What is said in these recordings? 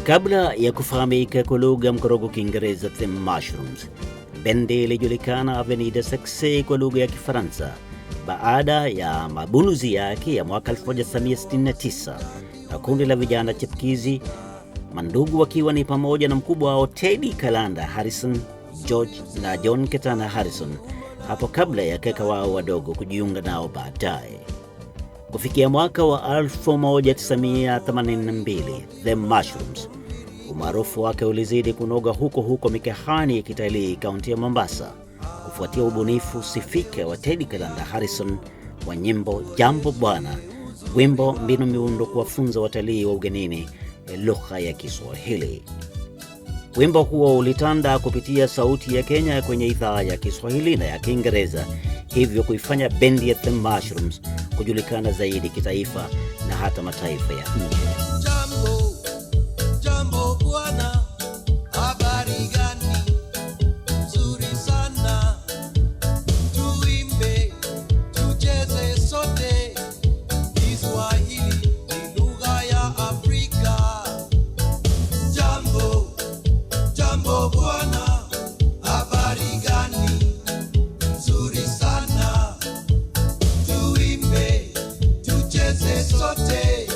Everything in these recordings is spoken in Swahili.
Kabla ya kufahamika kwa lugha mkorogo Kiingereza The Mushrooms, bendi ilijulikana Avenida Success kwa lugha ya Kifaransa baada ya mabunuzi yake ya mwaka 1969 na kundi la vijana chipukizi, mandugu wakiwa ni pamoja na mkubwa wao Teddy Kalanda Harrison, George na John Katana Harrison, hapo kabla ya kaka wao wadogo kujiunga nao baadaye. Kufikia mwaka wa 1982, The Mushrooms umaarufu wake ulizidi kunoga huko mikahani ya kitalii kaunti ya Mombasa, kufuatia ubunifu sifike wa Teddy Kalanda Harrison wa nyimbo Jambo Bwana, wimbo mbinu miundo kuwafunza watalii wa ugenini lugha ya Kiswahili. Wimbo huo ulitanda kupitia sauti ya Kenya kwenye idhaa ya Kiswahili na ya Kiingereza, hivyo kuifanya bendi ya The Mushrooms kujulikana zaidi kitaifa na hata mataifa ya nje. Jambo bwana, habari gani? Nzuri sana. Tuimbe, tucheze sote. Kiswahili ni lugha ya Afrika. Jambo bwana, habari gani? Nzuri sana. Tuimbe, tucheze sote.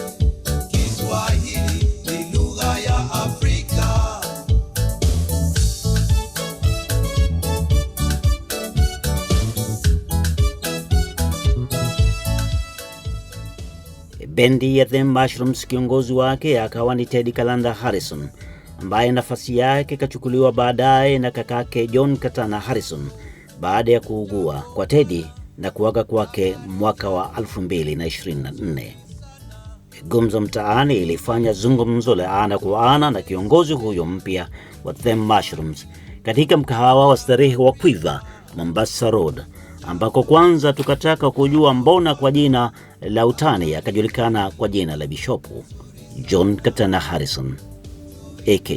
Kiswahili ni lugha ya Afrika. Bendi ya The Mushrooms kiongozi wake akawa ni Teddy Kalanda Harrison, ambaye nafasi yake kachukuliwa baadaye na kakake John Katana Harrison baada ya kuugua kwa Teddy na kuaga kwake mwaka wa 2024. Gumzo mtaani ilifanya zungumzo la ana kwa ana na kiongozi huyo mpya wa The Mushrooms katika mkahawa wa starehe wa Quiver, Mombasa Road, ambako kwanza tukataka kujua mbona kwa jina la utani akajulikana kwa jina la Bishopu John Katana Harrison aka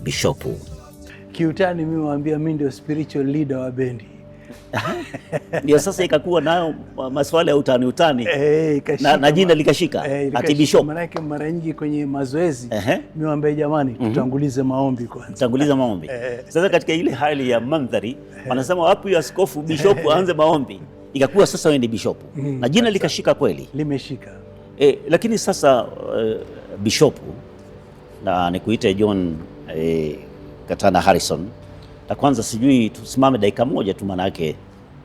Bishopu. Kiutani mimi waambia mimi ndio spiritual leader wa bendi. Ndio sasa ikakuwa nayo maswala ya utani na jina likashika ati Bishopu. Maana yake mara nyingi kwenye mazoezi mimi waambia jamani tutangulize maombi kwanza. Tutanguliza maombi. Sasa katika ile hali ya mandhari wanasema wapi ya askofu Bishopu aanze maombi. Ikakuwa sasa wewe ni Bishopu. Na jina likashika kweli. Limeshika. Lakini sasa Bishopu na nikuite John Katana Harrison. Na kwanza sijui tusimame dakika moja tu, maana yake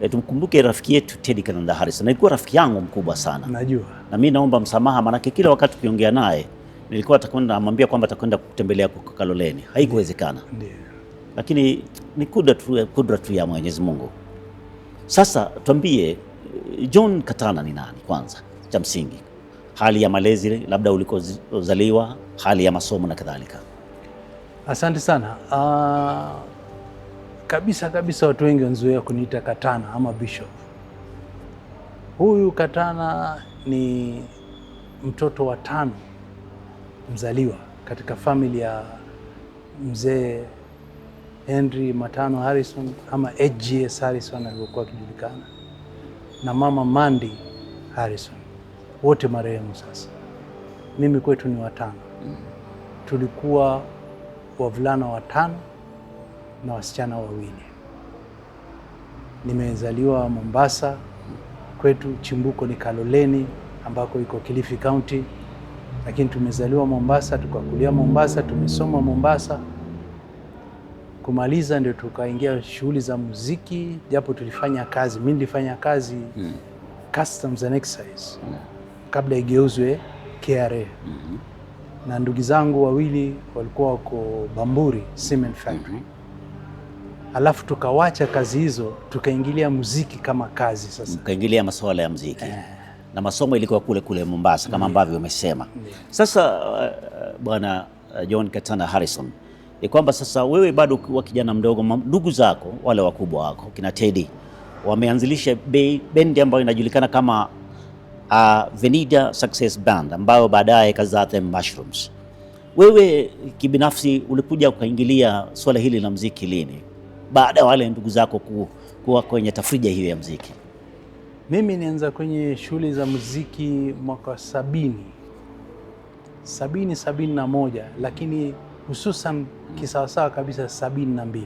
tumkumbuke rafiki yetu Teddy Kalanda Harrison. Alikuwa rafiki yangu mkubwa sana. Najua. Na mimi naomba msamaha, maana yake kila wakati tukiongea naye nilikuwa atakwenda namwambia kwamba atakwenda kutembelea kwa Kaloleni. Haikuwezekana. Ndio. Lakini ni kudra tu ya Mwenyezi Mungu. Sasa tuambie John Katana ni nani kwanza cha msingi? Hali ya malezi labda ulikozaliwa, hali ya masomo na kadhalika. Asante sana. Kabisa watu wengi wanzoea kuniita Katana ama Bishop. Huyu Katana ni mtoto wa 5 mzaliwa katika familia ya mzee Henry Matano Harrison ama HGS Harrison alikuwa akijulikana, na mama Mandy Harrison, wote marehemu sasa. Mimi kwetu ni 5. Tulikuwa wavulana 5 na wasichana 2. Nimezaliwa Mombasa, kwetu chimbuko ni Kaloleni ambako iko Kilifi County, lakini tumezaliwa Mombasa, tukakulia Mombasa, tumesoma Mombasa. Kumaliza ndio tukaingia shughuli za muziki, japo tulifanya kazi. Mimi nilifanya kazi Customs and Excise kabla igeuzwe KRA. Na ndugu zangu 2 walikuwa wako Bamburi Cement Factory. Alafu tukawacha kazi hizo, tukaingilia muziki kama kazi sasa. Tukaingilia masuala ya muziki. Na masomo ilikuwa kule Mombasa kama ambavyo umesema. Sasa bwana John Katana Harrison, ni kwamba sasa wewe bado ukiwa kijana mdogo, ndugu zako wale wakubwa wako kina Teddy wameanzilisha bendi ambayo inajulikana kama Avenida Success Band, ambayo baadaye kazaa The Mushrooms. Wewe kibinafsi ulikuja ukaingilia swala hili la muziki lini, baada ya wale ndugu zako kuwa kwenye tafrija hiyo ya muziki? Mimi nianza kwenye shughuli za muziki mwaka 70 71, lakini hususan kisawasawa kabisa 72.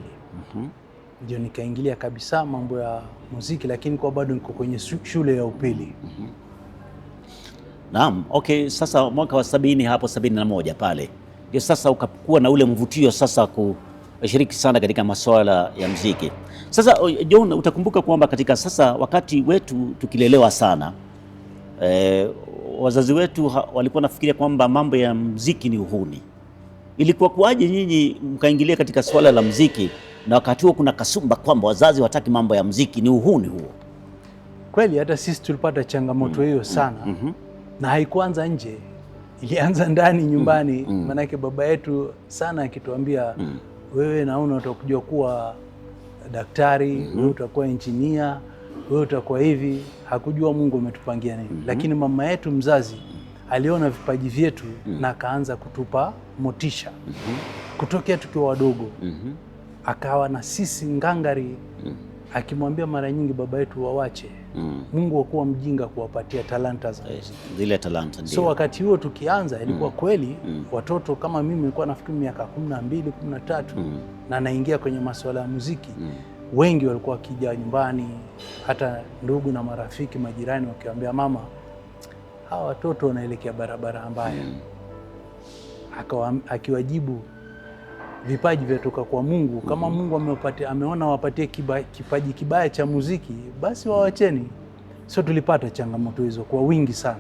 Ndio nikaingilia kabisa mambo ya muziki, lakini kwa bado niko kwenye shule ya upili. Naam, okay, sasa mwaka wa 70 hapo 71 pale ndio sasa ukakuwa na ule mvutio sasa kushiriki sana katika masuala ya muziki. Sasa John, utakumbuka kwamba katika sasa wakati wetu tukilelewa sana, wazazi wetu walikuwa nafikiria kwamba mambo ya muziki ni uhuni. Ilikuwa kuaje nyinyi mkaingilia katika swala la muziki, na wakati huo kuna kasumba kwamba wazazi wataki mambo ya muziki, ni uhuni huo? Kweli hata sisi tulipata changamoto hiyo sana. Na haikuanza nje, ilianza ndani nyumbani. Manake baba yetu sana akituambia, wewe naona utakuja kuwa daktari, wewe utakuwa engineer, wewe utakuwa hivi. Hakujua Mungu ametupangia nini. Lakini mama yetu mzazi aliona vipaji vyetu na akaanza kutupa motisha kutokea tukiwa wadogo. Akawa na sisi ngangari, akimwambia mara nyingi baba yetu wawache Mungu wakuwa mjinga kuwapatia talanta za muziki. Zile talanta ndio. So wakati huo tukianza ilikuwa kweli watoto kama mimi nilikuwa nafikiri miaka 12, 13 na naingia kwenye masuala ya muziki. Wengi walikuwa wakija nyumbani, hata ndugu na marafiki, majirani wakiwaambia, mama, hawa watoto wanaelekea barabara mbaya. Akiwajibu, vipaji vyatoka kwa Mungu. Kama Mungu ameona wapatie kipaji kibaya cha muziki, basi wawacheni. So tulipata changamoto hizo kwa wingi sana.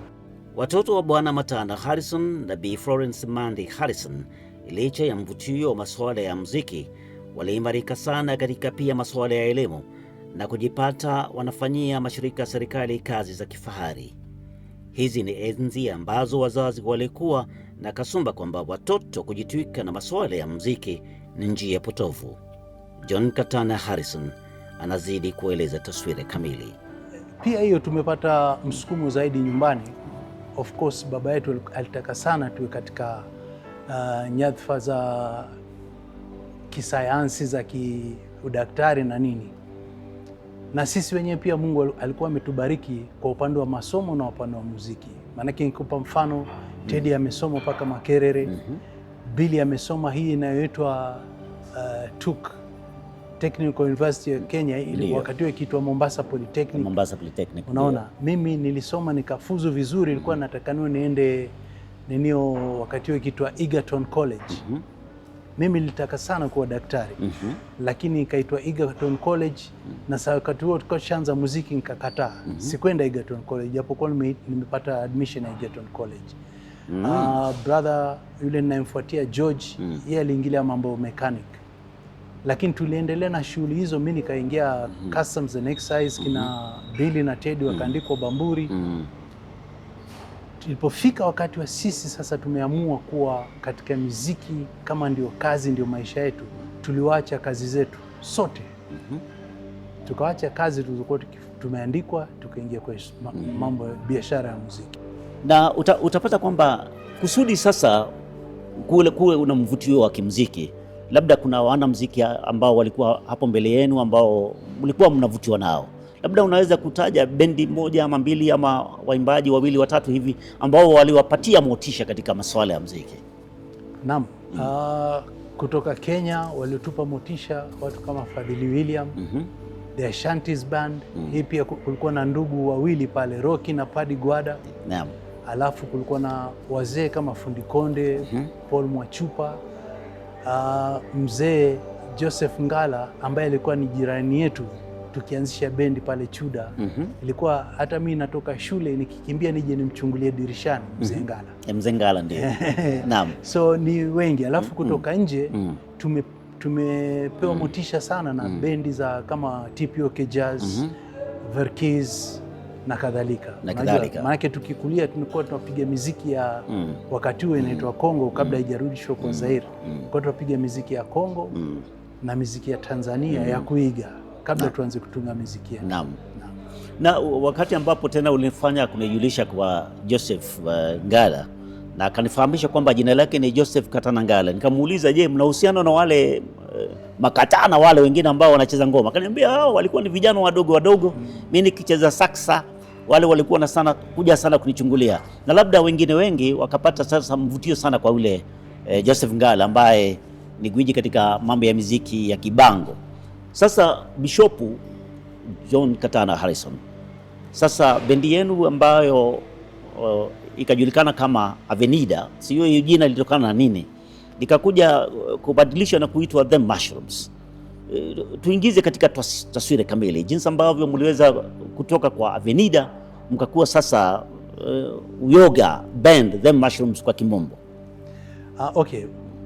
Watoto wa Bwana Matana Harrison na Bi Florence Mandi Harrison, licha ya mvutio wa masuala ya muziki, waliimarika sana katika pia masuala ya elimu na kujipata wanafanyia mashirika ya serikali kazi za kifahari. Hizi ni enzi ambazo wazazi walikuwa na kasumba kwamba watoto kujitwika na masuala ya muziki ni njia potovu. John Katana Harrison anazidi kueleza taswira kamili. Pia hiyo tumepata msukumo zaidi nyumbani. Of course baba yetu alitaka sana tuwe katika nyadhifa za kisayansi, za kiudaktari na nini. Na sisi wenyewe pia Mungu alikuwa ametubariki kwa upande wa masomo na upande wa muziki. Maanake nikupa mfano, Teddy amesoma mpaka Makerere. Billy amesoma hii inayoitwa TUK, Technical University ya Kenya, ili wakati ikiitwa Mombasa Polytechnic. Mombasa Polytechnic. Unaona, mimi nilisoma nikafuzu vizuri, ilikuwa natakaniwa niende ninio wakati ikiitwa Egerton College. Mimi nilitaka sana kuwa daktari, lakini ikaitwa Egerton College, na saa wakati huo tukashaanza muziki nikakataa. Sikwenda Egerton College, japokuwa nimepata admission ya Egerton College. Brother yule ninayemfuatia George, yeye aliingilia mambo mechanic. Lakini tuliendelea na shughuli hizo, mimi nikaingia Customs and Excise, kina Billy na Teddy wakaandikwa Bamburi. Tulipofika wakati wa sisi sasa tumeamua kuwa katika muziki kama ndio kazi, ndio maisha yetu, tuliwacha kazi zetu sote. Tukawacha kazi tulizokuwa tumeandikwa, tukaingia kwa mambo ya biashara ya muziki. Na utapata kwamba kusudi sasa kule una mvutio wa kimuziki, labda kuna wanamuziki ambao walikuwa hapo mbele yenu ambao mlikuwa mnavutiwa nao. Labda unaweza kutaja bendi moja ama mbili ama waimbaji wawili watatu hivi ambao waliwapatia motisha katika masuala ya muziki? Naam. Kutoka Kenya waliotupa motisha watu kama Fadhili William, The Ashantis Band. Hii pia kulikuwa na ndugu wawili pale, Rocky na Paddy Gwada. Naam. Alafu kulikuwa na wazee kama Fundi Konde, Paul Mwachupa, mzee Joseph Ngala ambaye alikuwa ni jirani yetu, tukianzisha bendi pale Chuda. Ilikuwa hata mimi natoka shule nikikimbia nije nimchungulie dirishani mzee Ngala. Mzee Ngala ndio. Naam. So ni wengi. Alafu kutoka nje tumepewa motisha sana na bendi za kama TPOK Jazz, Verkiz na kadhalika. Maanake tukikulia tulikuwa tunapiga muziki ya wakati huo inaitwa Kongo kabla haijarudishwa kwa Zaire. Kwa tunapiga muziki ya Kongo na muziki ya Tanzania ya kuiga kabla tuanze kutunga muziki. Naam. Na wakati ambapo tena ulifanya kunijulisha kwa Joseph Ngala na akanifahamisha kwamba jina lake ni Joseph Katana Ngala, nikamuuliza, je, mna uhusiano na wale makatana wale wengine ambao wanacheza ngoma? Akaniambia hao walikuwa ni vijana wadogo, mimi nikicheza saksa wale walikuwa na sana kuja sana kunichungulia, na labda wengine wengi wakapata sasa mvutio sana kwa ule Joseph Ngala ambaye ni gwiji katika mambo ya muziki ya kibango. Sasa Bishopu John Katana Harrison, sasa bendi yenu ambayo ikajulikana kama Avenida, sio hiyo jina lilitokana na nini, likakuja kubadilishwa na kuitwa The Mushrooms. Tuingize katika taswira kamili jinsi ambavyo mliweza kutoka kwa Avenida mkakuwa sasa Uyoga Band, The Mushrooms kwa kimombo. Okay,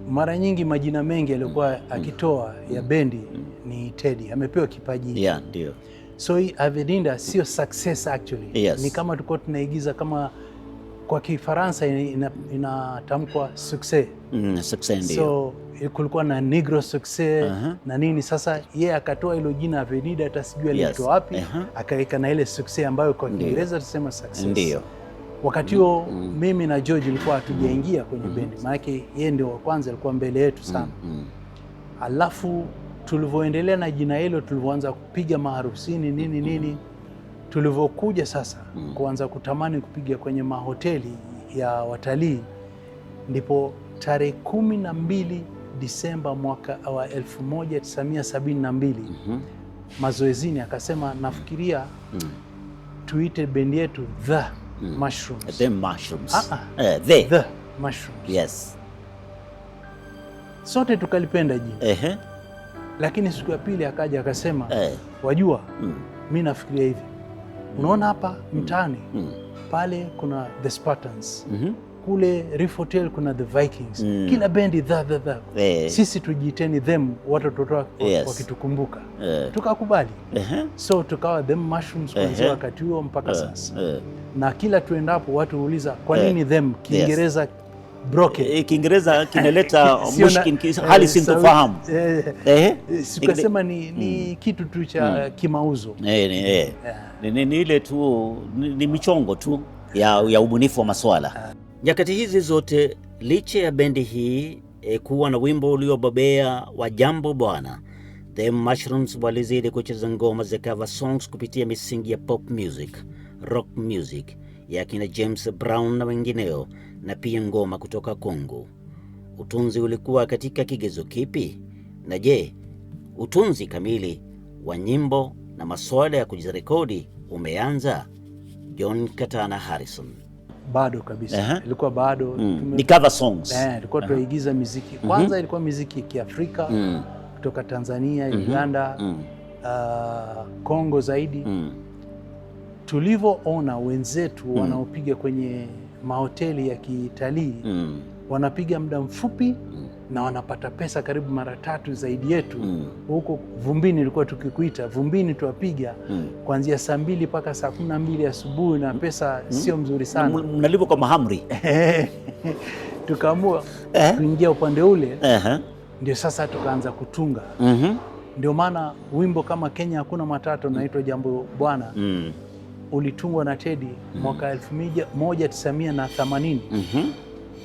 mara nyingi majina mengi alikuwa akitoa ya bendi ni Teddy, amepewa kipaji. Yeah, ndio. So hii Avenida sio success actually. Yes. Ni kama tulikuwa tunaigiza kama kwa Kifaransa inatamkwa success. Success ndio. So kulikuwa na Negro success na nini. Sasa yeye akatoa hilo jina Avenida, hata sijui alitoa wapi, akaweka na ile success ambayo kwa Kiingereza tusema success. Ndio. Wakati huo mimi na George ilikuwa hatujaingia kwenye bendi, maana yeye ndio wa kwanza, alikuwa mbele yetu sana. Alafu tulivyoendelea na jina hilo, tulivyoanza kupiga maharusini nini, tulivyokuja sasa kuanza kutamani kupiga kwenye mahoteli ya watalii, ndipo tarehe 12 Disemba mwaka wa 1972 mazoezini akasema, nafikiria tuite bendi yetu The Mushrooms. The Mushrooms. The Mushrooms. Yes. Sote tukalipenda jina. Lakini siku ya pili akaja akasema, wajua, mimi nafikiria hivi. Unaona hapa mtaani pale kuna The Spartans. Kule Reef Hotel kuna The Vikings. Kila bendi the. Sisi tujiiteni them, watu wakitukumbuka. Tukakubali. So tukawa them Mushrooms kuanzia wakati huo mpaka sasa. Na kila tuendapo watu huuliza kwa nini them, Kiingereza broken. Kiingereza kinaleta mushkil, hali sintofahamu. Sikasema ni kitu tu cha kimauzo. Ni ile tu ni michongo tu ya ubunifu wa maswala. Nyakati hizi zote, licha ya bendi hii kuwa na wimbo uliobobea wa Jambo Bwana, The Mushrooms walizidi kucheza ngoma za cover songs kupitia misingi ya pop music, rock music ya kina James Brown na wengineo, na pia ngoma kutoka Kongo. Utunzi ulikuwa katika kigezo kipi? Na je, utunzi kamili wa nyimbo na masuala ya kujirekodi umeanza? John Katana Harrison. Bado kabisa. Ilikuwa bado ni cover songs. Ilikuwa tunaigiza muziki. Kwanza ilikuwa muziki ya Kiafrika kutoka Tanzania, Uganda, Kongo zaidi. Tulivyoona wenzetu wanaopiga kwenye mahoteli ya kitalii wanapiga muda mfupi na wanapata pesa karibu mara 3 zaidi yetu. Huko Vumbini ilikuwa tukikuita Vumbini tuwapiga kuanzia saa 2 mpaka saa 12 asubuhi na pesa sio mzuri sana. Mnalipwa kwa mahamri. Tukaamua kuingia upande ule. Ndio sasa tukaanza kutunga. Ndio maana wimbo kama Kenya Hakuna Matata unaitwa Jambo Bwana ulitungwa na Teddy mwaka 1980.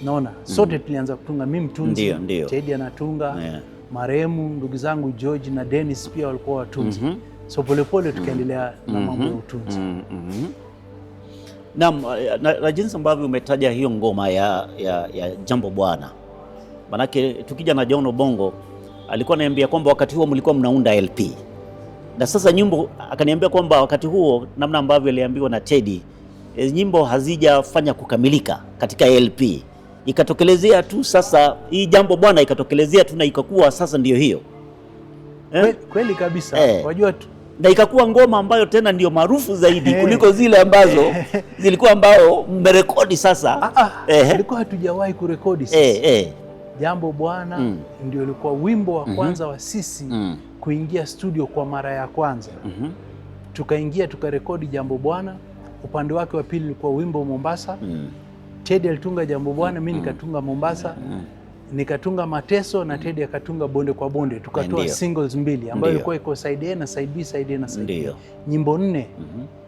Naona sote tulianza kutunga, mimi mtunzi, Teddy anatunga, marehemu ndugu zangu George na Dennis pia walikuwa watunzi. So polepole tukaendelea na mambo ya utunzi. Na jinsi ambavyo umetaja hiyo ngoma ya Jambo Bwana, manake tukija na John Obongo alikuwa ananiambia kwamba wakati huo mlikuwa mnaunda LP, na sasa nyimbo akaniambia kwamba wakati huo namna ambavyo aliambiwa na Teddy, nyimbo hazijafanya kukamilika katika LP, ikatokelezea tu sasa hii Jambo Bwana ikatokelezea tu na ikakuwa sasa ndio hiyo. Kweli kabisa. Wajua na ikakuwa ngoma ambayo tena ndio maarufu zaidi kuliko zile ambazo zilikuwa ambao mmerekodi sasa. Ilikuwa hatujawahi kurekodi sisi. Jambo Bwana ndio ilikuwa wimbo wa kwanza wa sisi kuingia studio kwa mara ya kwanza. Tukaingia tukarekodi Jambo Bwana. Upande wake wa pili ulikuwa wimbo Mombasa. Teddy alitunga Jambo Bwana, mimi nikatunga Mombasa. Nikatunga Mateso na Teddy akatunga Bonde kwa Bonde. Tukatoa singles mbili ambayo ilikuwa iko side A na side B, side A na side B. Nyimbo 4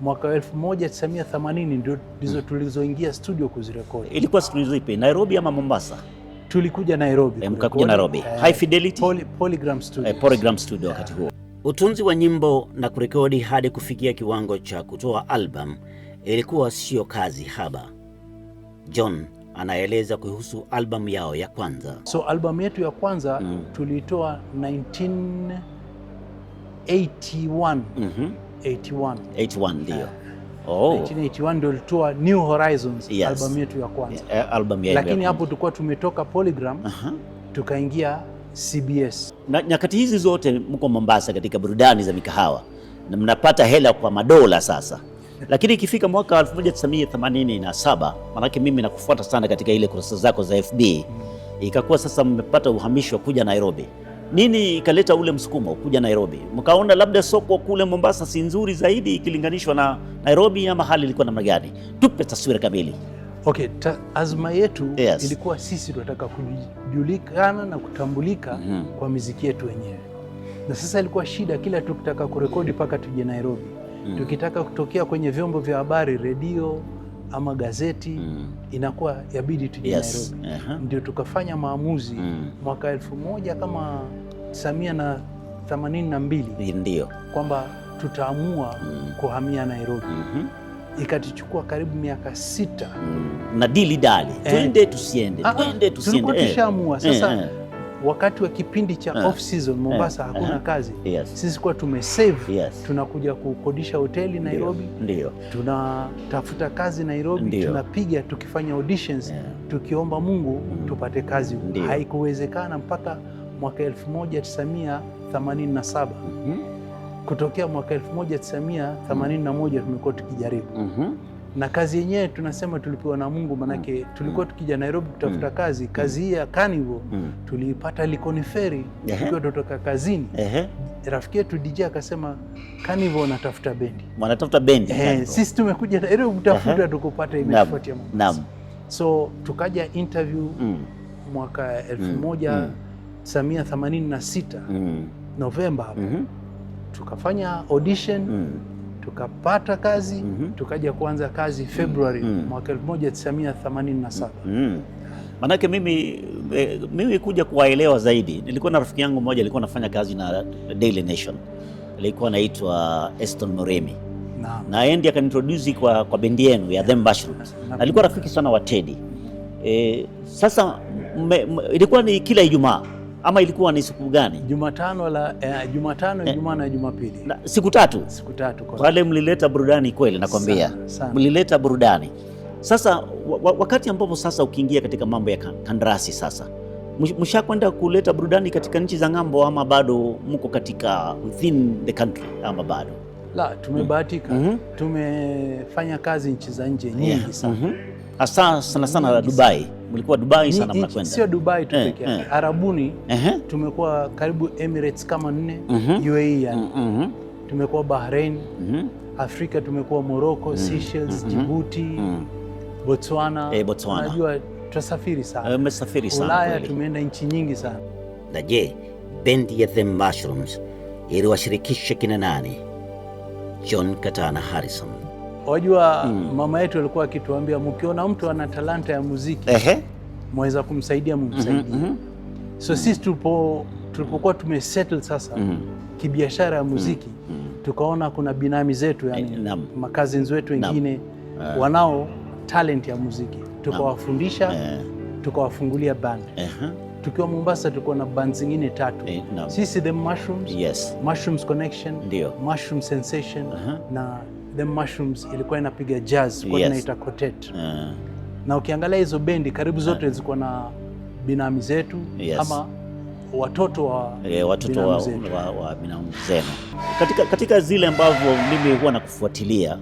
mwaka 1980 ndizo tulizoingia studio kuzirekodi. Ilikuwa studio zipi? Nairobi ama Mombasa? Tulikuja Nairobi. Mkakuja Nairobi. High Fidelity Polygram Studio. Polygram Studio wakati huo. Utunzi wa nyimbo na kurekodi hadi kufikia kiwango cha kutoa album ilikuwa sio kazi haba. John anaeleza kuhusu albamu yao ya kwanza. So albamu yetu ya kwanza tulitoa 1981. 81 ndio. 1981 ndio tulitoa New Horizons, Yes. albamu yetu ya kwanza. Albamu ya Lakini hapo tulikuwa tumetoka Polygram, tukaingia CBS. na nyakati hizi zote mko Mombasa katika burudani za mikahawa na mnapata hela kwa madola sasa. Lakini ikifika mwaka 1987, manake mimi nakufuata sana katika ile kurasa zako za FB, ikakuwa sasa mmepata uhamisho kuja Nairobi. Nini ikaleta ule msukumo kuja Nairobi? Mkaona labda soko kule Mombasa si nzuri zaidi ikilinganishwa na Nairobi, ama hali ilikuwa namna gani? Tupe taswira kamili. Okay, azma yetu Yes. ilikuwa sisi tunataka kujulikana na kutambulika kwa muziki yetu wenyewe. Na sasa ilikuwa shida, kila tukitaka kurekodi mpaka tuje Nairobi. Tukitaka kutokea kwenye vyombo vya habari, redio ama gazeti, inakuwa yabidi tuje Yes. Nairobi. Ndio tukafanya maamuzi mwaka 1982 Ndio. kwamba tutaamua kuhamia Nairobi. Ikatuchukua karibu miaka 6. Na dili dali. Twende tusiende. Twende tusiende. Tulikuwa tushaamua sasa. Wakati wa kipindi cha off season Mombasa hakuna kazi. Yes. Sisi kwa tumesave. Yes. Tunakuja kukodisha hoteli Nairobi. Ndio. Tunatafuta kazi Nairobi. Ndio. Tunapiga tukifanya auditions, tukiomba Mungu tupate kazi. Ndio. Haikuwezekana mpaka mwaka 1987. Kutokea mwaka 1981 tumekuwa tukijaribu. Na kazi yenyewe tunasema tulipewa na Mungu, manake tulikuwa tukija Nairobi kutafuta kazi. Kazi hii ya Carnival tuliipata Likoni Ferry tukiwa tutoka kazini. Rafiki yetu DJ akasema Carnival wanatafuta bendi. Wanatafuta bendi. Sisi tumekuja Nairobi kutafuta, tukupata imetufuatia Mungu. Naam. So tukaja interview mwaka 1986 Novemba hapo. Tukafanya audition, tukapata kazi, tukaja kuanza kazi February mwaka 1987. Manake mimi kuja kuwaelewa zaidi, nilikuwa na rafiki yangu mmoja alikuwa anafanya kazi na Daily Nation, alikuwa anaitwa Eston Moremi. Na endi akanintroduce kwa bendi yenu ya The Mushrooms. Alikuwa rafiki sana wa Teddy. Sasa ilikuwa ni kila Ijumaa ama ilikuwa ni siku gani? Jumatano, Ijumaa na Jumapili. Siku tatu. Siku tatu. Wale mlileta burudani kweli, nakwambia. Mlileta burudani. Sasa wakati ambapo sasa ukiingia katika mambo ya kandarasi sasa, mshakwenda kuleta burudani katika nchi za ng'ambo ama bado mko katika within the country ama bado? La, tumebahatika. Tumefanya kazi nchi za nje nyingi sana. Hasa sana Dubai. Mlikuwa Dubai sana mnakwenda. Sio Dubai tu pekee yake. Arabuni tumekuwa karibu Emirates kama 4, UAE yani. Tumekuwa Bahrain, Afrika tumekuwa Morocco, Seychelles, Djibouti, Botswana. Unajua tutasafiri sana. Mmesafiri sana. Ulaya tumeenda nchi nyingi sana. Na je, bendi ya The Mushrooms iliwashirikisha kina nani? John Katana Harrison. Wajua mama yetu alikuwa akituambia mkiona mtu ana talanta ya muziki mweza kumsaidia mumsaidie. So sisi tulipokuwa tumesettle sasa kibiashara ya muziki, tukaona kuna binami zetu yani makazi wetu wengine wanao talent ya muziki, tukawafundisha, tukawafungulia band. Tukiwa Mombasa tulikuwa na band zingine 3. Sisi The Mushrooms, Mushrooms Connection, Mushroom Sensation na The Mushrooms ilikuwa inapiga jazz kwa inaita quartet. Na ukiangalia hizo bendi karibu zote zilikuwa na binami zetu ama watoto wa binamu zenu. Katika zile ambavyo mimi huwa nakufuatilia,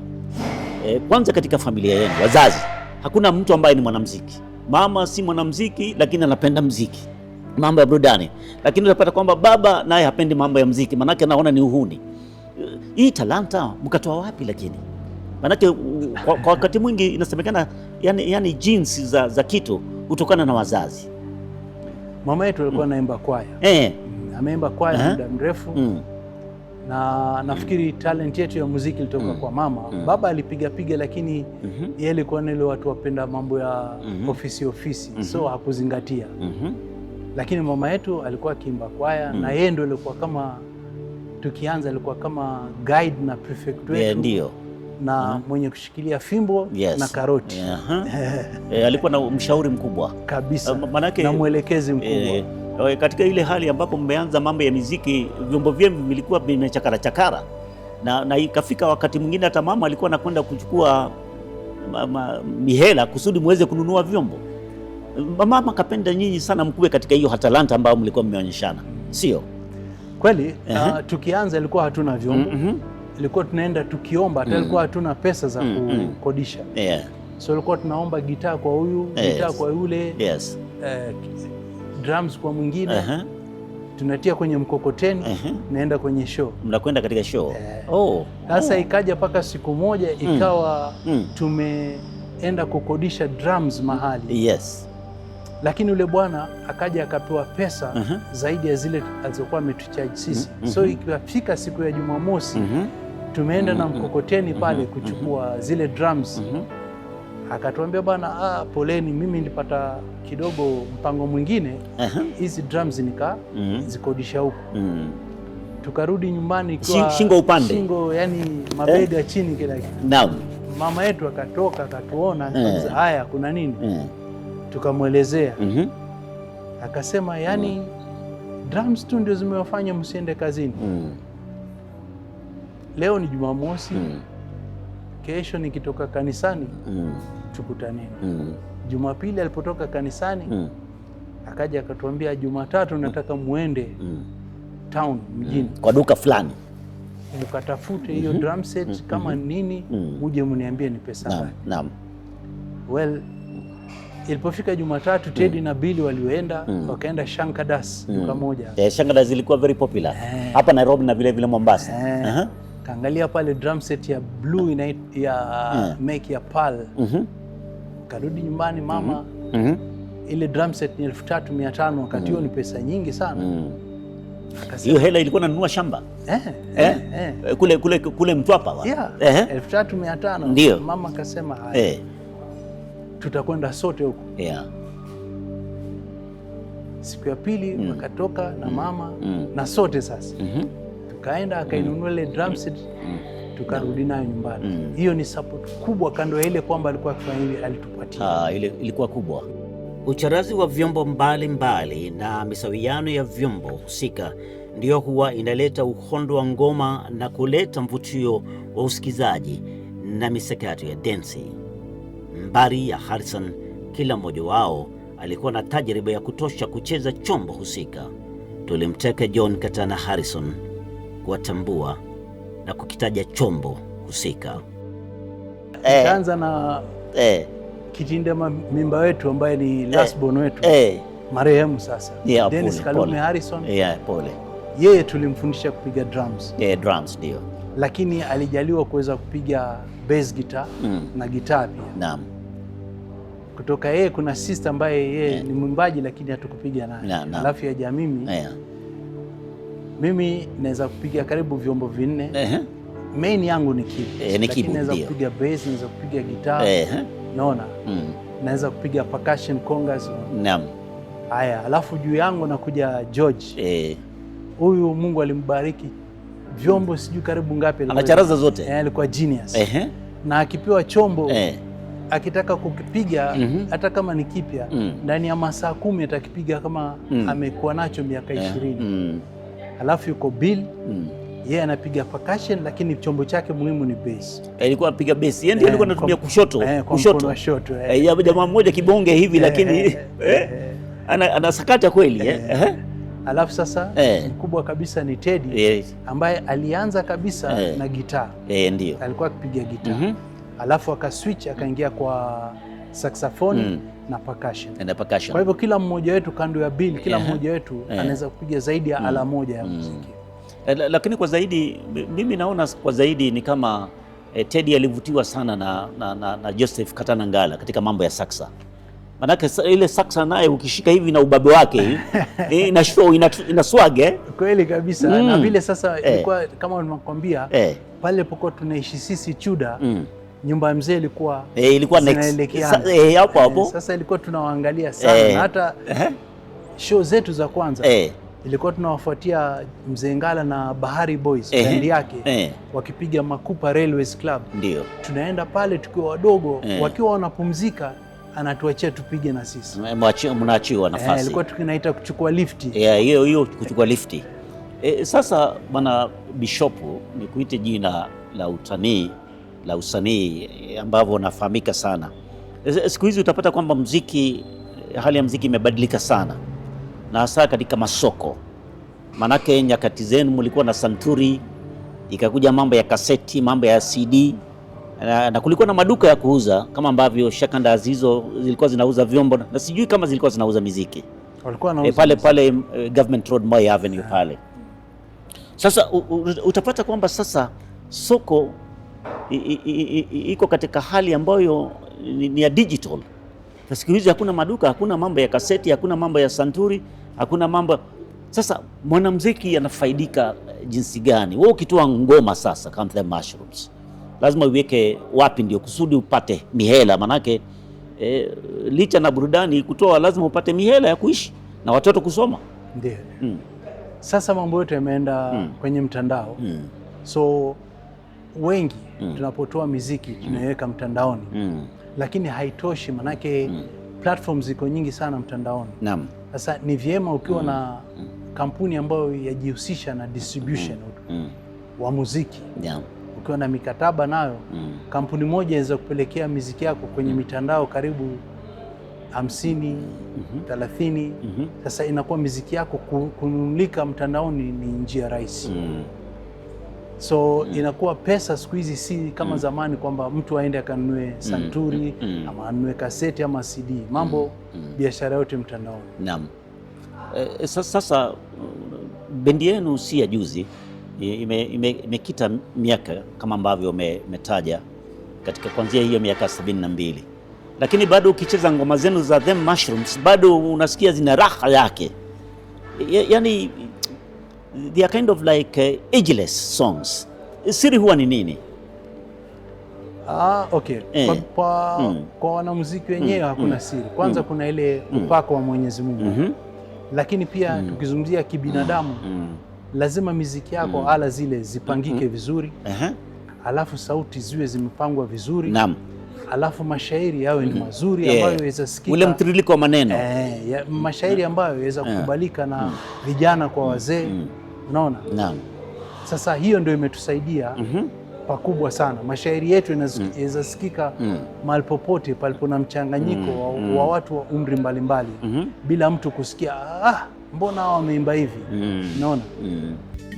kwanza katika familia yenu wazazi, hakuna mtu ambaye ni mwanamuziki. Mama si mwanamuziki lakini anapenda muziki, mambo ya burudani, lakini unapata kwamba baba naye hapendi mambo ya muziki, manake anaona ni uhuni. Hii talanta mkatoa wapi? Lakini manake kwa wakati mwingi inasemekana yani jinsi za kitu hutokana na wazazi. Mama yetu alikuwa anaimba kwaya. Ameimba kwaya muda mrefu. Na nafikiri talent yetu ya muziki ilitoka kwa mama. Baba alipiga lakini yeye alikuwa na ile watu wapenda mambo ya ofisi so hakuzingatia. Lakini mama yetu alikuwa akiimba kwaya na yeye ndio alikuwa kama tukianza alikuwa kama guide na prefect wetu. Ndio. na mwenye kushikilia fimbo na karoti. Alikuwa na mshauri mkubwa kabisa, manake, na mwelekezi mkubwa. Katika ile hali ambapo mmeanza mambo ya muziki, vyombo vyenu vilikuwa vimechakara na ikafika wakati mwingine hata mama alikuwa anakwenda kuchukua mihela kusudi muweze kununua vyombo. Mama kapenda nyinyi sana mkue katika hiyo talanta ambayo mlikuwa mmeonyeshana, sio kweli? Tukianza ilikuwa hatuna vyombo, ilikuwa tunaenda tukiomba, hata ilikuwa hatuna pesa za kukodisha. So ilikuwa tunaomba gitaa kwa huyu, gitaa kwa yule, drums kwa mwingine, tunatia kwenye mkokoteni, naenda kwenye show. Mnakwenda katika show? Sasa ikaja mpaka siku moja ikawa tumeenda kukodisha drums mahali. Lakini yule bwana akaja akapewa pesa zaidi ya zile alizokuwa ametucharge sisi. So ikifika siku ya Jumamosi tumeenda na mkokoteni pale kuchukua zile drums. Akatuambia bwana, poleni, mimi nilipata kidogo mpango mwingine, hizi drums zikodisha huko. Tukarudi nyumbani kwa shingo upande, shingo yani mabega chini kila kitu. Naam. Mama yetu akatoka akatuona, haya kuna nini? Tukamwelezea. Akasema yani drums tu ndio zimewafanya msiende kazini. Leo ni Jumamosi, kesho nikitoka kanisani tukutaneni. Jumapili alipotoka kanisani akaja akatuambia, Jumatatu nataka muende town, mjini, kwa duka fulani, mkatafute hiyo drum set kama nini, uje mniambie ni pesa ngapi. Naam. Well, ilipofika Jumatatu, Teddy na Billy walioenda wakaenda Shankadas, duka moja. Shankadas ilikuwa very popular hapa Nairobi na vile vile Mombasa. Kaangalia pale drum set ya blue ya make ya Pearl. Karudi nyumbani mama, ile drum set ni 3,500 wakati hiyo ni pesa nyingi sana. Hiyo hela ilikuwa nanunua shamba kule Mtwapa. 3,500. Ndio. Mama akasema tutakwenda sote huko. Siku ya pili wakatoka na mama na sote sasa. Tukaenda akainunua ile drum set, tukarudi nayo nyumbani. Hiyo ni support kubwa, kando ya ile kwamba alikuwa akifanya hivi, alitupatia. Ile ilikuwa kubwa. Ucharazi wa vyombo mbalimbali na misawiano ya vyombo husika ndio huwa inaleta uhondo wa ngoma na kuleta mvutio wa usikizaji na misakato ya densi. Mbari ya Harrison, kila mmoja wao alikuwa na tajriba ya kutosha kucheza chombo husika. Tulimteka John Katana Harrison kuwatambua na kukitaja chombo husika. Kaanza na kitinda mimba wetu ambaye ni last born wetu, marehemu sasa, Dennis Kalume Harrison. Pole. Yeye tulimfundisha kupiga drums. Drums ndio. Lakini alijaliwa kuweza kupiga bass guitar na gitaa pia. Naam. Kutoka yeye kuna sister ambaye yeye ni mwimbaji lakini hatukupiga naye. Alafu ya jamii mimi naweza kupiga karibu vyombo vinne. Main yangu ni keyboard. Lakini naweza kupiga bass, naweza kupiga gitaa. Naona. Naweza kupiga percussion, congas. Naam. Haya, alafu juu yangu nakuja George. Huyu Mungu alimbariki. Vyombo sijui karibu ngapi alikuwa. Anacharaza zote. Alikuwa genius. Na akipewa chombo akitaka kukipiga hata kama ni kipya ndani ya masaa 10 atakipiga kama amekuwa nacho miaka 20. Alafu yuko Bill, yeye anapiga percussion lakini chombo chake muhimu ni bass. Alikuwa anapiga bass. Yeye ndiye alikuwa anatumia kushoto. Jamaa mmoja kibonge hivi lakini anasakata kweli. Alafu sasa mkubwa kabisa ni Teddy ambaye alianza kabisa na gitaa. Ndio. Alikuwa akipiga gitaa. Alafu akaswitch akaingia kwa saxophone na percussion. Kwa hivyo kila mmoja wetu kando ya Bill, kila mmoja wetu anaweza kupiga zaidi ya ala moja ya muziki. Lakini kwa zaidi mimi naona kwa zaidi ni kama Teddy alivutiwa sana na Joseph Katana Ngala katika mambo ya saksa. Manake ile saksa naye ukishika hivi na ubabe wake ina show, ina swag. Kweli kabisa. Na vile sasa ilikuwa kama nimekwambia pale pokuwa tunaishi sisi Chuda, nyumba ya mzee ilikuwa hapo hapo. Sasa ilikuwa tunawaangalia sana hata show zetu za kwanza ilikuwa tunawafuatia Mzee Ngala na Bahari Boys bendi yake wakipiga Makupa Railways Club. Ndio. Tunaenda pale tukiwa wadogo, wakiwa wanapumzika anatuachia tupige na sisi. Mnaachiwa nafasi. Ilikuwa tunaita kuchukua lifti. Hiyo kuchukua lifti. Sasa bwana Bishopu, nikuite jina la usanii ambavyo unafahamika sana. Siku hizi utapata kwamba hali ya muziki imebadilika sana, na hasa katika masoko. Manake nyakati zenu mlikuwa na santuri, ikakuja mambo ya kaseti, mambo ya CD, na kulikuwa na maduka ya kuuza kama ambavyo Shakanda Azizo zilikuwa zinauza vyombo, na sijui kama zilikuwa zinauza muziki. Walikuwa wanauza pale Government Road, Moi Avenue pale. Sasa utapata kwamba sasa soko iko katika hali ambayo ni ya digital. Siku hizi hakuna maduka, hakuna mambo ya kaseti, hakuna mambo ya santuri, hakuna mambo. Sasa mwanamuziki anafaidika jinsi gani? Wewe ukitoa ngoma sasa kama The Mushrooms, lazima uweke wapi ndio kusudi upate mihela? Manake licha na burudani kutoa, lazima upate mihela ya kuishi na watoto kusoma. Ndio. Sasa mambo yote yameenda kwenye mtandao. So wengi tunapotoa muziki tunaiweka mtandaoni. Lakini haitoshi, manake platforms ziko nyingi sana mtandaoni. Naam. Sasa ni vyema ukiwa na kampuni ambayo yajihusisha na distribution wa muziki. Ukiwa na mikataba nayo, kampuni moja inaweza kupelekea muziki yako kwenye mitandao karibu 50, 30. Sasa inakuwa muziki yako kununulika mtandaoni ni njia rahisi. So inakuwa pesa siku hizi si kama zamani kwamba mtu aende akanunue santuri ama anunue kaseti ama CD. Mambo biashara yote mtandaoni. Naam. Sasa bendi yenu si ya juzi, imekita miaka kama ambavyo umetaja katika kuanzia hiyo miaka 72. Lakini bado ukicheza ngoma zenu za The Mushrooms bado unasikia zina raha yake. Yani they are kind of like ageless songs. Siri huwa ni nini? Okay. Kwa wanamuziki wenyewe hakuna siri. Kwanza kuna ile upako wa Mwenyezi Mungu. Lakini pia tukizungumzia kibinadamu, lazima muziki yako ala zile zipangike vizuri. Alafu sauti ziwe zimepangwa vizuri. Naam. Alafu mashairi yawe ni mazuri ambayo yaweza sikika. Ule mtiririko wa maneno. Mashairi ambayo yaweza kukubalika na vijana kwa wazee. Unaona? Naam. Sasa hiyo ndio imetusaidia pakubwa sana. Mashairi yetu yanaweza sikika mahali popote palipo na mchanganyiko wa watu wa umri mbalimbali bila mtu kusikia mbona hao wameimba hivi. Unaona?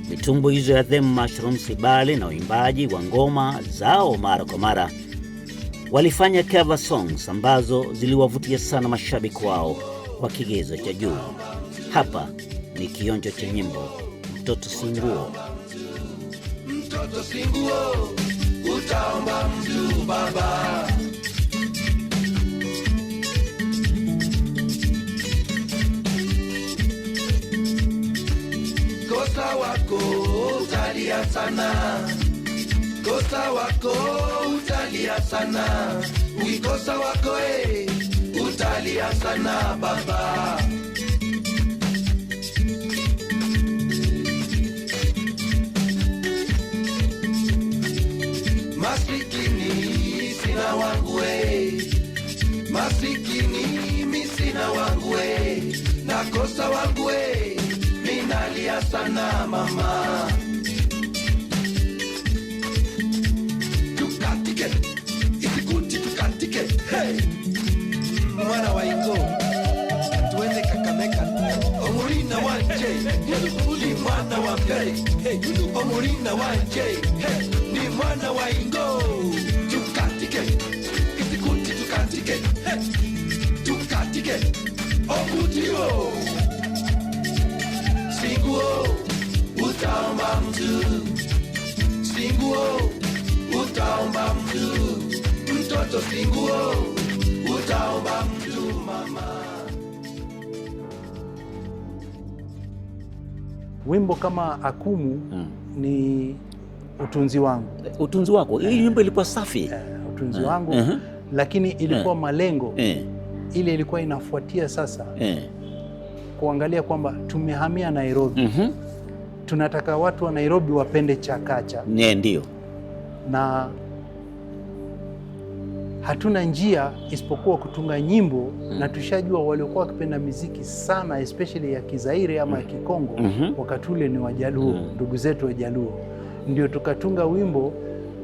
Mitumbo hizo ya The Mushrooms, bali na uimbaji wa ngoma zao mara kwa mara, walifanya cover songs ambazo ziliwavutia sana mashabiki wao kwa kigezo cha juu. Hapa ni kionjo cha nyimbo Mtoto Singuo. Mtoto singuo, utaomba mtu baba. Kosa wako utalia sana, kosa wako utalia sana, ukikosa wako utalia sana baba. Masikini sina wangu masikini mi sina wangu nakosa wangu minalia sana mama. Tukatike isikuti tukatike, hey mwana wa Ingo tuende Kakamega. Omulina wanje ni mwana wa mbele, hey omulina wanje hey ni mwana wa Ingo. Tukatike isikuti tukatike, hey tukatike okutio. Singuo utaomba mtu, singuo utaomba mtu, mtoto singuo utaomba mtu mama. Wimbo kama Akumu ni utunzi wangu. Utunzi wako? Hii wimbo ilikuwa safi. Utunzi wangu, lakini ilikuwa malengo ile ilikuwa inafuatia sasa kuangalia kwamba tumehamia Nairobi. Tunataka watu wa Nairobi wapende chakacha. Ndio. Na hatuna njia isipokuwa kutunga nyimbo, na tushajua waliokuwa wakipenda muziki sana especially ya Kizaire ama ya Kikongo wakati ule ni Wajaluo, ndugu zetu Wajaluo. Ndio tukatunga wimbo,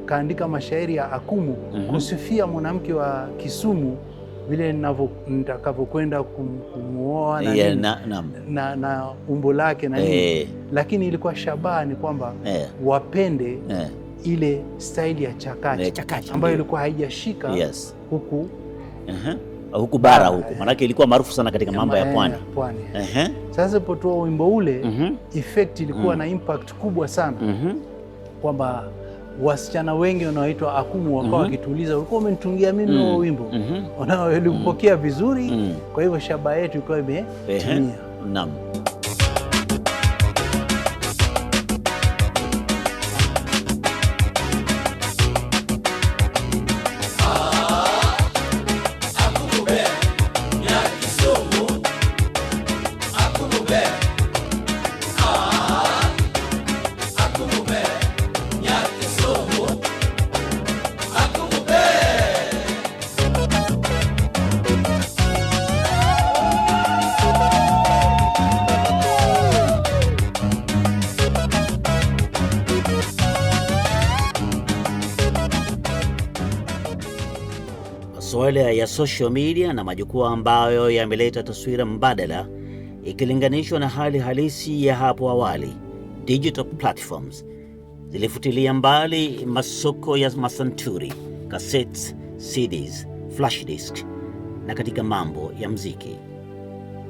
kaandika mashairi ya Akumu kusifia mwanamke wa Kisumu vile nitakavyokwenda kumuoa na umbo lake na nini. Lakini ilikuwa shabaha ni kwamba wapende ile style ya chakacha ambayo ilikuwa haijashika huku bara huku, manake ilikuwa maarufu sana katika mambo ya pwani. Sasa potoa wimbo ule effect ilikuwa na impact kubwa sana kwamba wasichana wengi wanaoitwa Akumu wakawa wakituuliza, ulikuwa umenitungia mimi huo wimbo? Wanaolipokea vizuri. Kwa hivyo shabaha yetu ilikuwa imetimia. Naam. Masuala ya social media na majukwaa ambayo yameleta taswira mbadala ikilinganishwa na hali halisi ya hapo awali. Digital platforms zilifutilia mbali masoko ya masanturi, cassettes, CDs, flash disk na katika mambo ya mziki.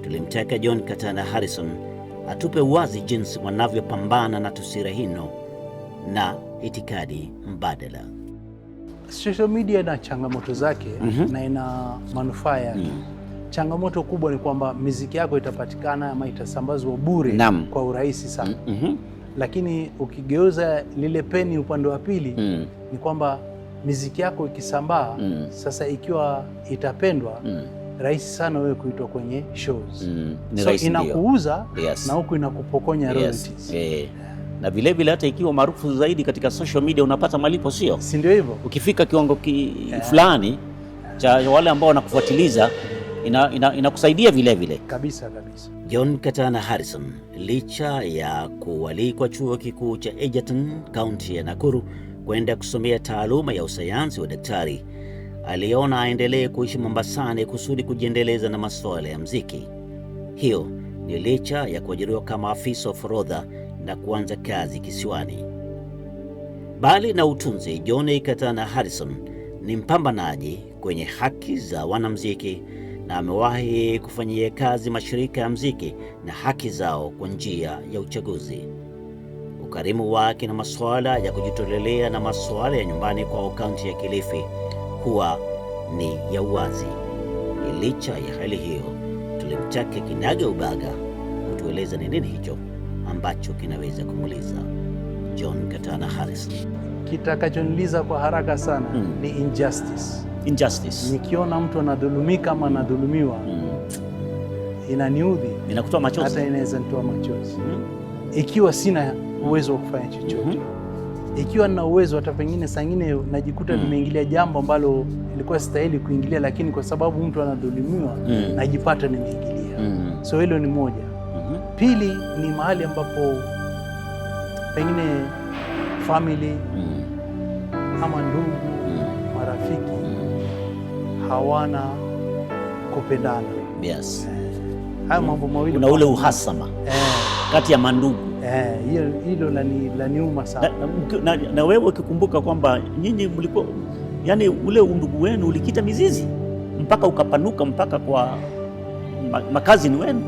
Tulimtaka John Katana Harrison atupe wazi jinsi wanavyopambana na taswira hino na itikadi mbadala. Social media ina changamoto zake na ina manufaa yake. Changamoto kubwa ni kwamba muziki yako itapatikana ama itasambazwa bure kwa urahisi sana. Lakini ukigeuza lile peni upande wa pili ni kwamba muziki yako ikisambaa sasa, ikiwa itapendwa, rahisi sana wewe kuitwa kwenye shows. So inakuuza na huku inakupokonya royalties. Na vile vile hata ikiwa maarufu zaidi katika social media unapata malipo, sio? Si ndio hivyo? Ukifika kiwango fulani cha wale ambao wanakufuatiliza inakusaidia vile vile. Kabisa. John Katana Harrison, licha ya kualikwa chuo kikuu cha Egerton, kaunti ya Nakuru, kwenda kusomea taaluma ya usayansi wa daktari, aliona aendelee kuishi Mombasani kusudi kujiendeleza na masuala ya muziki. Hiyo ni licha ya kuajiriwa kama afisa wa forodha na kuanza kazi kisiwani. Bali na utunzi, John Katana Harrison ni mpambanaji kwenye haki za wanamuziki na amewahi kufanyia kazi mashirika ya muziki na haki zao kwa njia ya uchaguzi. Ukarimu wake na masuala ya kujitolelea na masuala ya nyumbani kwa kaunti ya Kilifi huwa ni ya uwazi. Licha ya hali hiyo, tulimtaka kinaga ubaga kutueleza ni nini hicho ambacho kinaweza kumuliza John Katana Harrison. Kitakachoniliza kwa haraka sana ni injustice. Nikiona mtu anadhulumika ama anadhulumiwa, inaniudhi, inakutoa machozi, hata inaweza nitoa machozi. Ikiwa sina uwezo wa kufanya chochote, ikiwa nina uwezo, hata pengine saa nyingine najikuta nimeingilia jambo ambalo ilikuwa stahili kuingilia, lakini kwa sababu mtu anadhulumiwa najipata nimeingilia. So hilo ni moja. Pili ni mahali ambapo pengine family ama ndugu, marafiki hawana kupendana. Hayo mambo mawili. Kuna ule uhasama kati ya mandugu. Hilo la niuma sana. Na wewe ukikumbuka kwamba nyinyi mlikuwa, yani ule undugu wenu ulikita mizizi mpaka ukapanuka mpaka kwa makazini wenu.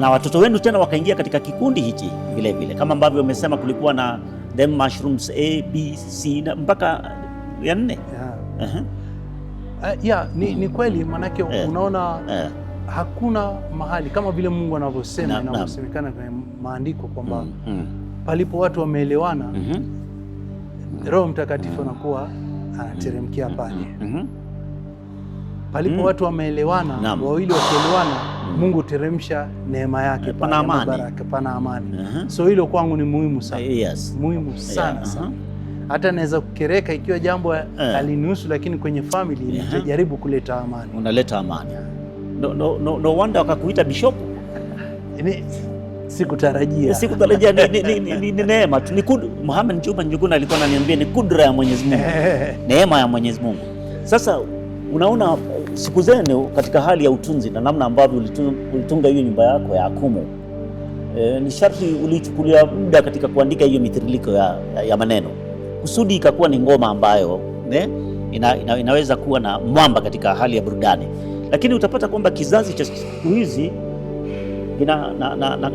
Na watoto wenu tena wakaingia katika kikundi hichi vile vile, kama ambavyo umesema kulikuwa na them mushrooms A, B, C na mpaka ya 4. Ni kweli, manake unaona hakuna mahali kama vile Mungu anavyosema na kusemekana kwenye maandiko kwamba palipo watu wameelewana, Roho Mtakatifu anakuwa anateremkia pale. Palipo watu wameelewana, wawili wakielewana, Mungu teremsha neema yake, pana amani, baraka, pana amani. So hilo kwangu ni muhimu sana. Yes. Muhimu sana sana. Hata naweza kukereka ikiwa jambo alinihusu, lakini kwenye family nitajaribu kuleta amani. Unaleta amani. No wonder wakakuita bishop. Sikutarajia. Sikutarajia, ni neema tu. Muhammad Juma Njuguna alikuwa ananiambia ni kudra ya Mwenyezi Mungu. Neema ya Mwenyezi Mungu. Sasa unaona siku zenu katika hali ya utunzi na namna ambavyo ulitunga hiyo nyumba yako ya Akumu, ni sharti ulichukulia muda katika kuandika hiyo mitiririko ya maneno kusudi ikakuwa ni ngoma ambayo inaweza kuwa na mwamba katika hali ya burudani. Lakini utapata kwamba kizazi cha siku hizi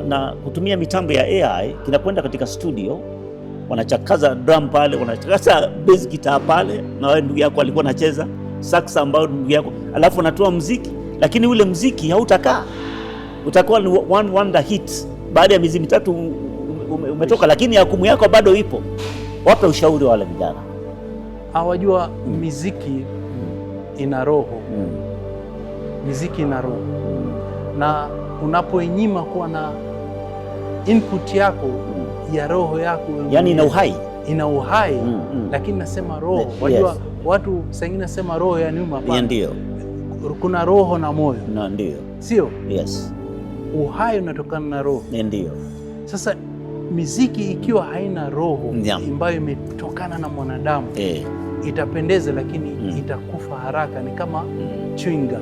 na kutumia mitambo ya AI kinakwenda katika studio, wanachakaza drum pale, wanachakaza bass guitar pale, na wewe ndugu yako alikuwa anacheza sax ambao ndugu yako, alafu anatoa muziki, lakini ule muziki hautakaa, utakuwa ni one wonder hit. Baada ya miezi mitatu umetoka, lakini Akumu yako bado ipo. Wape ushauri wale vijana. Hawajua muziki ina roho. Muziki ina roho. Na unapoinyima kuwa na input yako ya roho yako, yani ina uhai, lakini nasema roho. Wajua watu sengine nasema roho ya nyuma, hapana. Ndio. Kuna roho na moyo. Ndio. Sio? Yes. Uhai unatokana na roho. Ndio. Sasa muziki ikiwa haina roho ambayo imetokana na mwanadamu, itapendeza lakini itakufa haraka, ni kama chewing gum.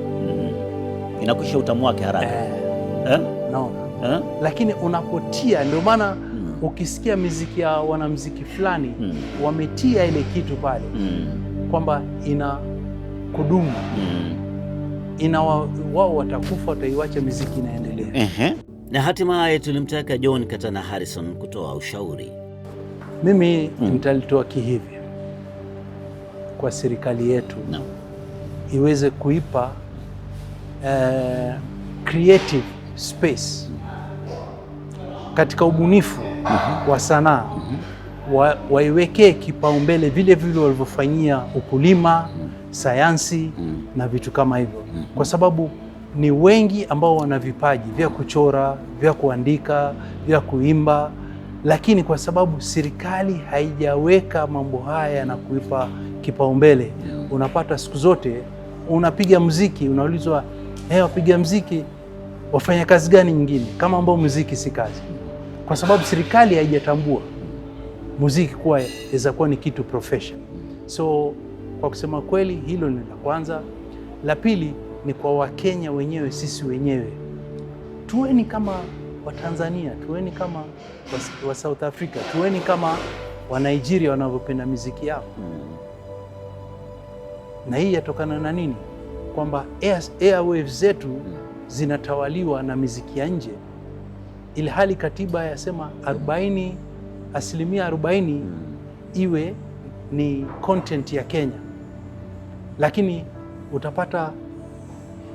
Inakwisha utamu wake haraka. No. Lakini unapotia, ndio maana ukisikia muziki ya wanamuziki fulani wametia ile kitu pale kwamba ina kudumu, wao watakufa, wataiwacha muziki inaendelea. Na hatimaye tulimtaka John Katana Harrison kutoa ushauri. Mimi nitalitoa kihivi kwa serikali yetu iweze kuipa creative space katika ubunifu wa sanaa, waiwekee kipaumbele vile vile walivyofanyia ukulima, sayansi na vitu kama hivyo, kwa sababu ni wengi ambao wana vipaji vya kuchora, vya kuandika, vya kuimba, lakini kwa sababu serikali haijaweka mambo haya na kuipa kipaumbele, unapata siku zote unapiga muziki, unaulizwa wapiga muziki wafanya kazi gani nyingine, kama ambao muziki si kazi, kwa sababu serikali haijatambua muziki kuwa inaweza kuwa ni kitu profession. So kwa kusema kweli, hilo ni la kwanza. La pili ni kwa Wakenya wenyewe, sisi wenyewe tuweni kama Watanzania, tuweni kama wa South Africa, tuweni kama wa Nigeria wanavyopenda muziki yao. Na hii yatokana na nini? Kwamba airwaves zetu zinatawaliwa na muziki ya nje, ili hali katiba yasema 40% iwe ni content ya Kenya, lakini utapata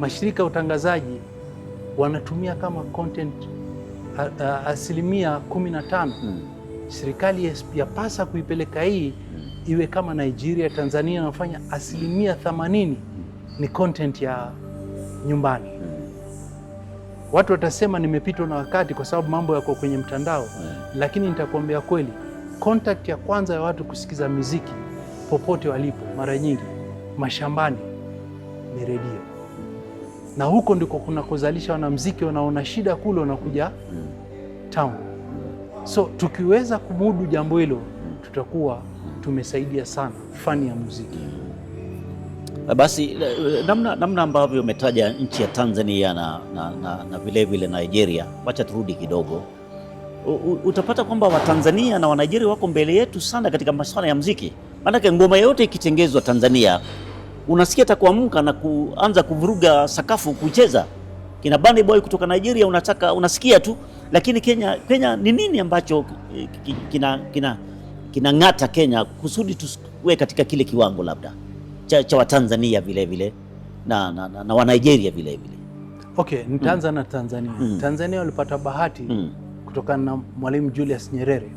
mashirika ya utangazaji wanatumia kama content 15%. Serikali yapasa kuipeleka hii iwe kama Nigeria, Tanzania wanafanya 80% ni content ya nyumbani. Watu watasema nimepitwa na wakati kwa sababu mambo yako kwenye mtandao, lakini nitakwambia kweli, contact ya kwanza ya watu kusikiza muziki popote walipo, mara nyingi mashambani, ni redio. Na huko ndiko kuna kuzalisha wanamuziki, wanaona shida kule, wanakuja town. So tukiweza kumudu jambo hilo, tutakuwa tumesaidia sana fani ya muziki. Basi namna ambavyo umetaja nchi ya Tanzania na vile vile Nigeria, wacha turudi kidogo. Utapata kwamba Watanzania na Wanigeria wako mbele yetu sana katika masuala ya muziki. Maanake ngoma yote ikitengezwa Tanzania, unasikia takuamka na kuanza kuvuruga sakafu kucheza. Kina Burna Boy kutoka Nigeria unasikia tu, lakini Kenya ni nini ambacho kinang'ata Kenya kusudi tuwe katika kile kiwango labda cha Watanzania vile vile na wa Nigeria vile vile? Okay, nitaanza na Tanzania. Tanzania walipata bahati kutokana na Mwalimu Julius Nyerere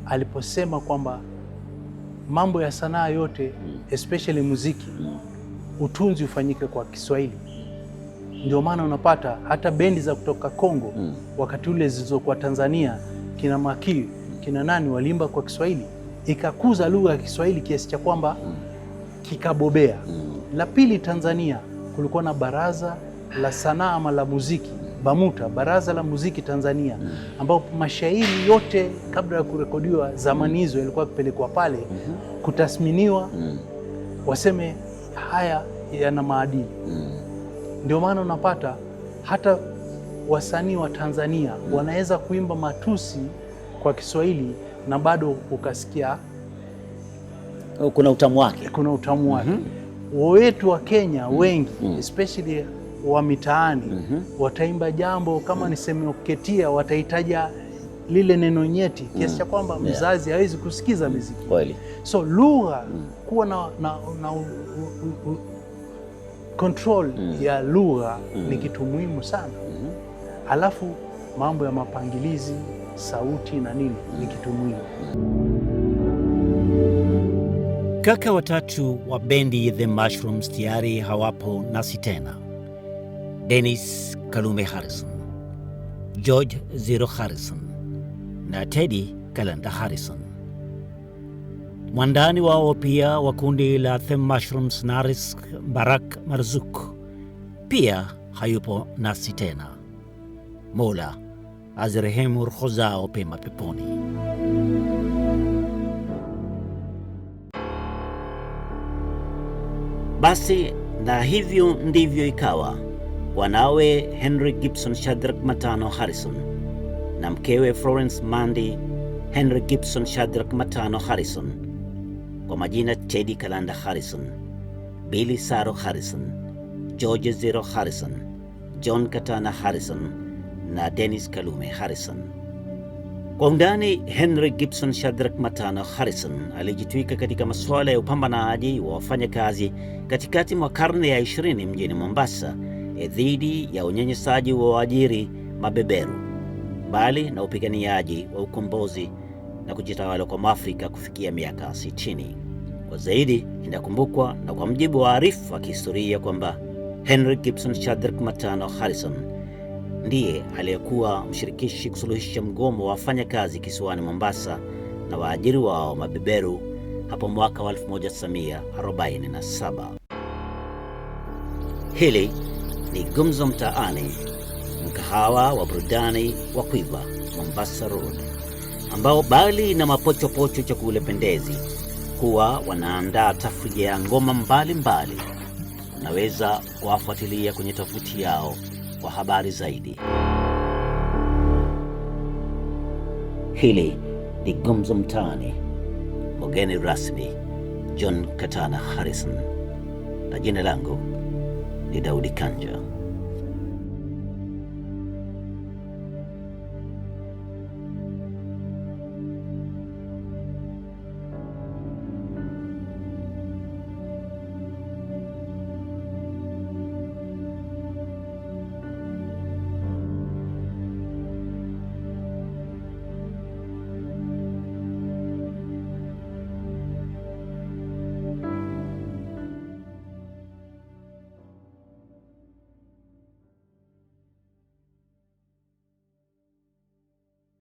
aliposema kwamba mambo ya sanaa yote especially muziki, utunzi ufanyike kwa Kiswahili. Ndio maana unapata hata bendi za kutoka Kongo wakati ule zilizokuwa Tanzania, kina Makii, kina nani waliimba kwa Kiswahili, ikakuza lugha ya Kiswahili kiasi cha kwamba kikabobea. La pili, Tanzania kulikuwa na baraza la sanaa ama la muziki BAMUTA, baraza la muziki Tanzania, ambapo mashairi yote kabla ya kurekodiwa zamani hizo yalikuwa kupelekwa pale kutasminiwa, waseme haya yana maadili. Ndio maana unapata hata wasanii wa Tanzania wanaweza kuimba matusi kwa Kiswahili na bado ukasikia kuna utamu wake. Kuna utamu wake. Wetu wa Kenya wengi especially wa mitaani wataimba jambo kama niseme uketia, watahitaja lile neno nyeti kiasi cha kwamba mzazi hawezi kusikiza muziki. Kweli. So lugha kuwa na control ya lugha ni kitu muhimu sana. Alafu mambo ya mapangilizi, sauti na nini ni kitu muhimu. Kaka watatu wa bendi The Mushrooms tayari hawapo nasi tena. Dennis Kalume Harrison, George Zero Harrison na Teddy Kalanda Harrison. Mwandani wao pia wa kundi la The Mushrooms Naris Barak Marzuk pia hayupo nasi tena. Mola azirehemu roho zao pema peponi. Basi na hivyo ndivyo ikawa. Wanawe Henry Gibson Shadrack Matano Harrison na mkewe Florence Mandi Henry Gibson Shadrack Matano Harrison, kwa majina Teddy Kalanda Harrison, Billy Saro Harrison, George Zero Harrison, John Katana Harrison na Dennis Kalume Harrison. Kwa undani, Henry Gibson Shadrack Matano Harrison alijitwika katika masuala ya upambanaji wa wafanyakazi katikati mwa karne ya 20 mjini Mombasa dhidi ya unyanyasaji wa waajiri mabeberu, bali na upiganiaji wa ukombozi na kujitawala kwa Mwafrika kufikia miaka 60. Kwa zaidi, inakumbukwa na kwa mjibu wa arifu wa kihistoria kwamba Henry Gibson Shadrack Matano Harrison ndiye aliyekuwa mshirikishi kusuluhisha mgomo wa wafanyakazi kisiwani Mombasa na waajiri wao mabeberu hapo mwaka wa 1947. Hili ni Gumzo Mtaani, mkahawa wa burudani wa Quiver Mombasa Road, ambao bali na mapochopocho chakula pendezi kuwa wanaandaa tafrija ya ngoma mbalimbali. Unaweza kuwafuatilia kwenye tovuti yao kwa habari zaidi. Hili ni Gumzo Mtaani. Mgeni rasmi John Katana Harrison, na jina langu ni Daudi Kanja.